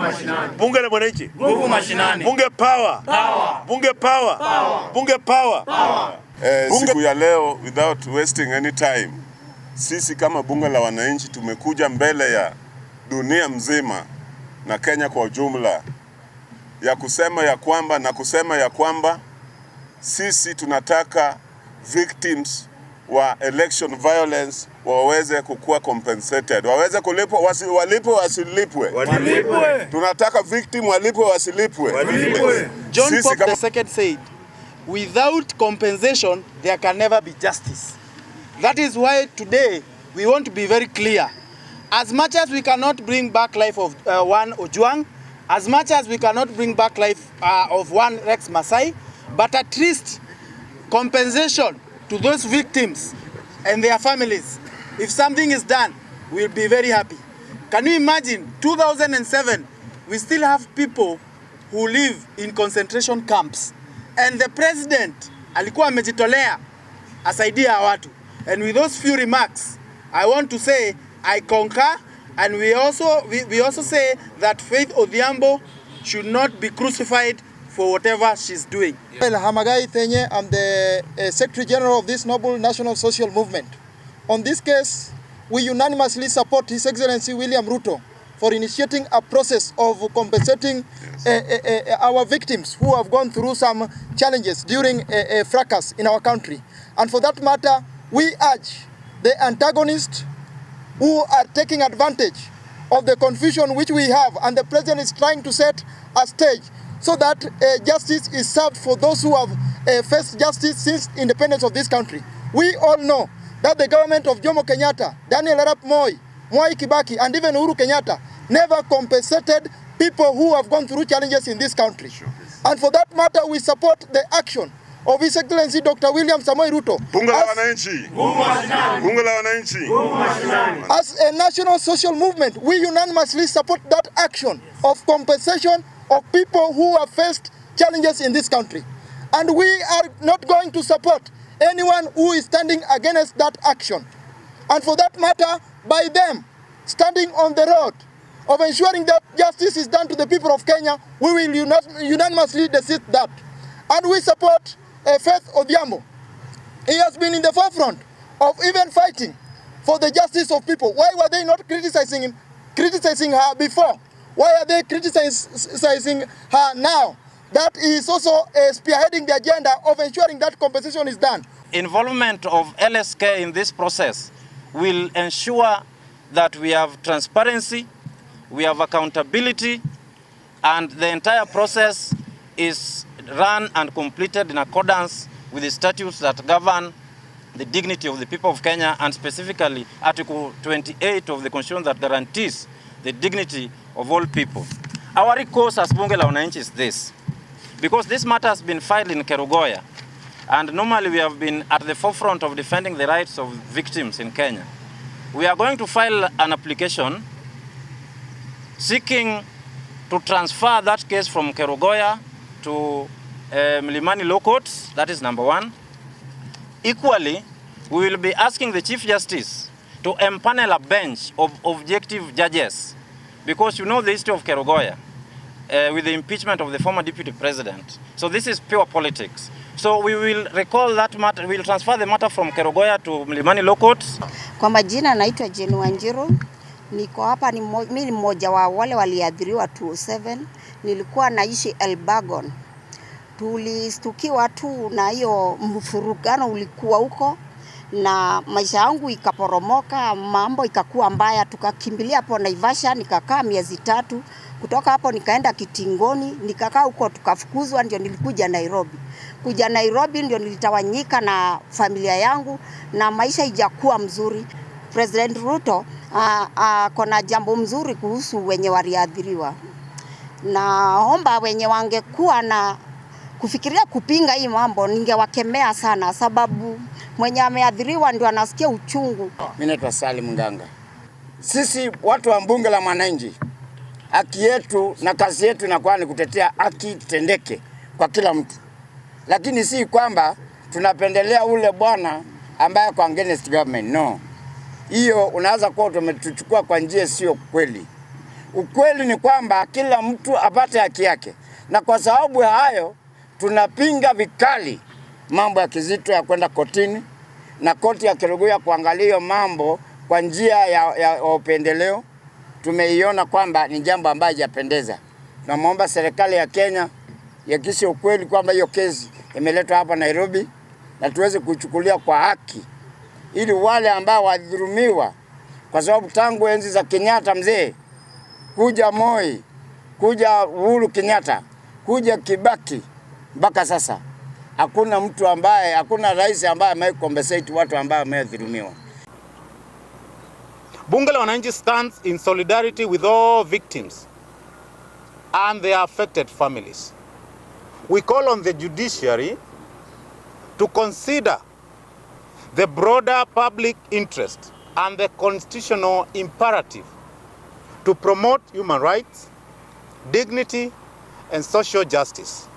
mashinani. Bunge la Mwananchi. Nguvu mashinani. Bunge power. Power. Bunge power. Power. Bunge power. Power. Siku ya leo, without wasting any time, sisi kama bunge la wananchi tumekuja mbele ya dunia mzima na Kenya kwa ujumla kusema ya kwamba sisi tunataka victims wa election violence waweze kukua compensated, waweze kulipwa, walipwe wasilipwe. Tunataka victim walipwe wasilipwe. John Pope II said, without compensation there can never be justice. That is why today we want to be very clear. As much as we cannot bring back life of one Ojwang, as much as we cannot bring back life of one Rex Masai, but at least compensation to those victims and their families. If something is done, we'll be very happy. Can you imagine, 2007, we still have people who live in concentration camps. And the president alikuwa amejitolea asaidia watu. And with those few remarks, I want to say I concur, and we also say that Faith Odhiambo should not be crucified for whatever she's doing. Well, Hamagai Tenye, I'm the Secretary General of this noble national social movement. On this case, we unanimously support His Excellency William Ruto for initiating a process of compensating our victims who have gone through some challenges during a fracas in our country. And for that matter, we urge the antagonists who are taking advantage of the confusion which we have, and the president is trying to set a stage so that justice is served for those who have faced justice since independence of this country. We all know that the government of Jomo Kenyatta, Daniel Arap Moi, Mwai Kibaki, and even Uhuru Kenyatta never compensated people who have gone through challenges in this country. And for that matter, we support the action of His Excellency Dr. William Samoei Ruto. Bunge la Wananchi. Bunge la Wananchi. As a national social movement, we unanimously support that action of compensation of people who have faced challenges in this country. And we are not going to support anyone who is standing against that action. And for that matter, by them standing on the road of ensuring that justice is done to the people of Kenya, we will unanimously desist that. And we support Faith Odhiambo. He has been in the forefront of even fighting for the justice of people. Why were they not criticizing her before? Why are they criticizing her now? That is also spearheading the agenda of ensuring that compensation is done. Involvement of LSK in this process will ensure that we have transparency, we have accountability, and the entire process is run and completed in accordance with the statutes that govern the dignity of the people of Kenya, and specifically Article 28 of the Constitution that guarantees the dignity of all people. Our recourse as Bunge la Mwananchi is this, because this matter has been filed in Kerugoya, and normally we have been at the forefront of defending the rights of victims in Kenya. We are going to file an application seeking to transfer that case from Kerugoya to Mlimani Law Courts. That is number one. Equally, we will be asking the Chief Justice to empanel a bench of objective judges, because you know the history of Kerugoya with the impeachment of the former Deputy President. So this is pure politics. So we will recall that matter, we will transfer the matter from Kerugoya to Mlimani Law Courts. Kwa majina naitwa Jenu Wanjiru. Niko hapa, mimi ni mmoja wa wale waliadhiriwa 2007. Nilikuwa naishi Elbagon. Tulistukiwa tu na hiyo mfurugano ulikuwa huko, na maisha yangu ikaporomoka, mambo ikakuwa mbaya. Tukakimbilia hapo Naivasha, nikakaa miezi 3. Kutoka hapo nikaenda Kitingoni, nikakaa huko, tukafukuzwa, ndio nilikuja Nairobi. Kuja Nairobi ndio nilitawanyika na familia yangu, na maisha ijakuwa mzuri. President Ruto kuna jambo mzuri kuhusu wenye waliadhiriwa. Naomba wenye wangekuwa na kufikiria kupinga hii mambo, ningewakemea sana, sababu mwenye ameadhiriwa ndio anasikia uchungu. Mimi naitwa Salim Nganga. Sisi watu wa Bunge la Mwananchi, haki yetu na kazi yetu inakuwa ni kutetea haki tendeke kwa kila mtu. Lakini si kwamba tunapendelea ule bwana ambaye kwa against government. No. Hiyo unaweza kuwa tumetuchukua kwa njia sio kweli. Ukweli ni kwamba kila mtu apate haki yake, na kwa sababu ya hayo tunapinga vikali mambo ya Kizito ya kwenda kotini na koti ya Kerugoya kuangalia mambo kwa njia ya upendeleo. Tumeiona kwamba ni jambo ambalo hajapendeza. Tunaomba serikali ya Kenya ihakikishe ukweli kwamba hiyo kesi imeletwa hapa Nairobi na tuweze kuchukulia kwa haki, ili wale ambao wadhulumiwa, kwa sababu tangu enzi za Kenyatta mzee, kuja Moi, kuja Uhuru Kenyatta, kuja Kibaki, mpaka sasa hakuna rais ambaye amecompensate watu ambao wamedhulumiwa. Bunge la Mwananchi stands in solidarity with all victims and their affected families. We call on the judiciary to consider the broader public interest and the constitutional imperative to promote human rights, dignity, and social justice.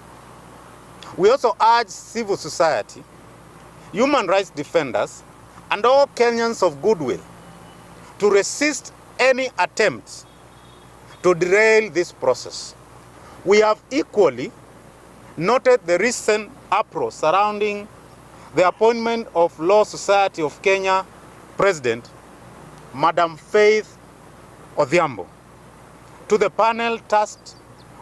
We also urge civil society, human rights defenders, and all Kenyans of goodwill to resist any attempts to derail this process. We have equally noted the recent uproar surrounding the appointment of Law Society of Kenya President, Madam Faith Odhiambo, to the panel tasked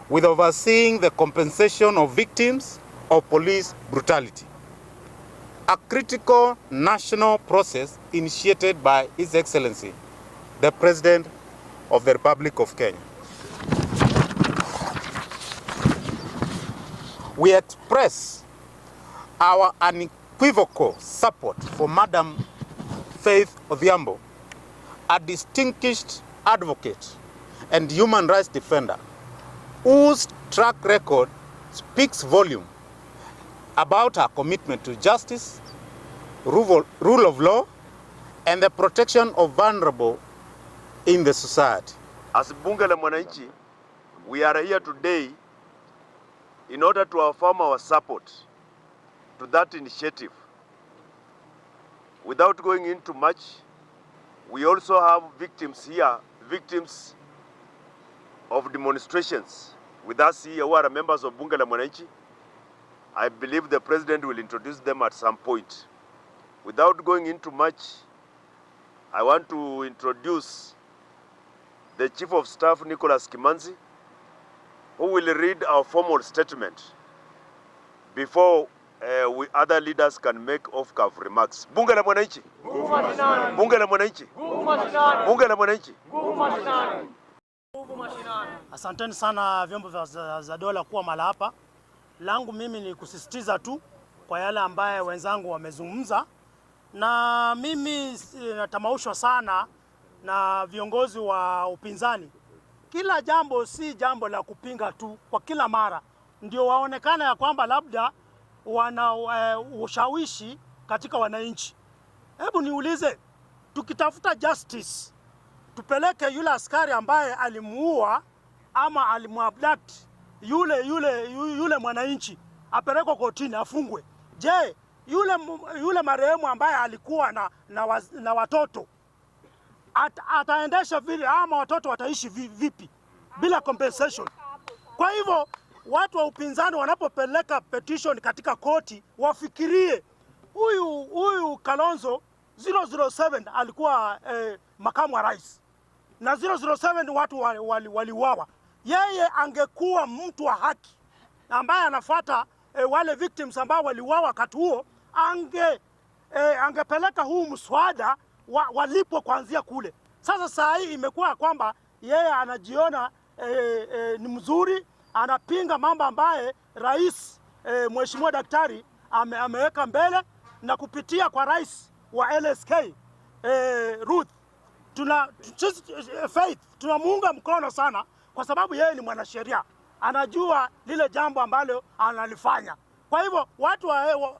with overseeing the compensation of victims of police brutality, a critical national process initiated by His Excellency, the President of the Republic of Kenya. We express our unequivocal support for Madam Faith Odhiambo, a distinguished advocate and human rights defender whose track record speaks volume about her commitment to justice, rule of law, and the protection of vulnerable in the society. As Bunge la Mwananchi, we are here today in order to affirm our support to that initiative. Without going into much, we also have victims here, victims of demonstrations with us here who are members of Bunge la Mwananchi. I believe the President will introduce them at some point. Without going into much, I want to introduce the Chief of Staff, Nicholas Kimanzi, who will read our formal statement before other leaders can make off-cuff remarks. Bunge la Mwananchi. Bunge la Mwananchi. Bunge la Mwananchi. Asanteni sana vyombo vya dola kuwa mala hapa. Langu mimi ni kusisitiza tu kwa yale ambaye wenzangu wamezungumza, na mimi natamaushwa sana na viongozi wa upinzani. Kila jambo si jambo la kupinga tu kwa kila mara ndio waonekana ya kwamba labda wana ushawishi katika wananchi. Hebu niulize, tukitafuta justice, tupeleke yule askari ambaye alimuua ama alimuabduct yule mwananchi, apelekwe kotini afungwe. Je, yule marehemu ambaye alikuwa na watoto ataendesha vile, ama watoto wataishi vipi bila compensation? Kwa hivyo watu wa upinzani wanapopeleka petition katika koti wafikirie huyu Kalonzo 007 alikuwa makamu wa rais, na 007 watu waliuawa. Yeye angekuwa mtu wa haki ambaye anafuata wale victims ambao waliuawa wakati huo, angepeleka huu mswada walipwe kuanzia kule. Sasa saa hii imekuwa kwamba yeye anajiona ni mzuri, anapinga mambo ambaye rais mheshimiwa daktari ameweka mbele, na kupitia kwa rais wa LSK Ruth, Faith tunamuunga mkono sana, kwa sababu yeye ni mwanasheria, anajua lile jambo ambalo analifanya. Kwa hivyo watu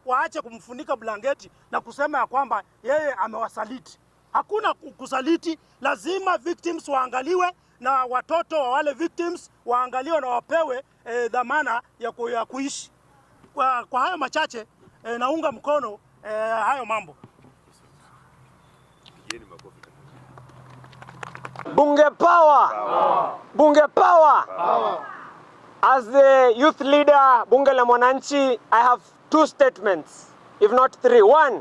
waache kumfunika blanketi na kusema ya kwamba yeye amewasaliti. Hakuna kusaliti, lazima victims waangaliwe, na watoto wa wale victims waangaliwe na wapewe dhamana ya kuishi. Kwa hayo machache naunga mkono hayo mambo. Bunge power! Bunge power! As the youth leader, Bunge la Mwananchi, I have 2 statements, if not 3. 1,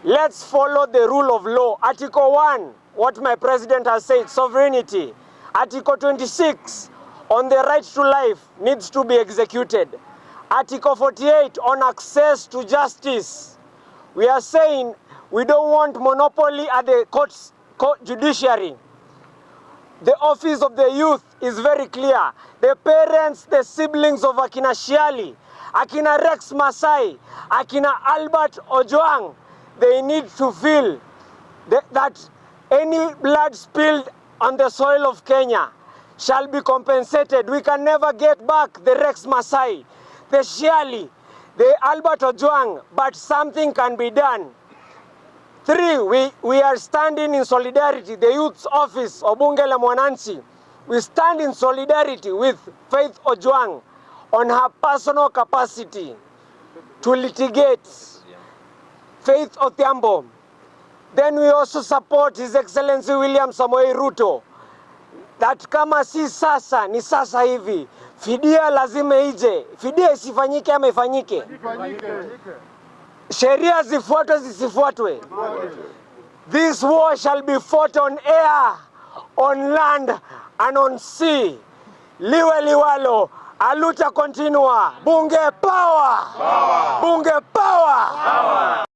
let's follow the rule of law. Article 1, what my president has said, sovereignty. Article 26, on the right to life, needs to be executed. Article 48, on access to justice. We are saying we don't want monopoly at the court judiciary. The office of the youth is very clear. The parents, the siblings of Akina Shiali, Akina Rex Masai, Akina Albert Ojwang, they need to feel that any blood spilled on the soil of Kenya shall be compensated. We can never get back the Rex Masai, the Shiali, the Albert Ojwang, but something can be done. 3, we are standing in solidarity, the youth's office of Bunge la Mwananchi. We stand in solidarity with Faith Odhiambo on her personal capacity to litigate. Faith Odhiambo. Then we also support His Excellency William Samoei Ruto. That kama si sasa, ni sasa hivi. Fidia lazima ije. Fidia isifanyike ama ifanyike? Sheria zifuatwe zisifuatwe. This war shall be fought on air, on land and on sea. Liwe liwalo, aluta continua. Bunge power! Bunge power!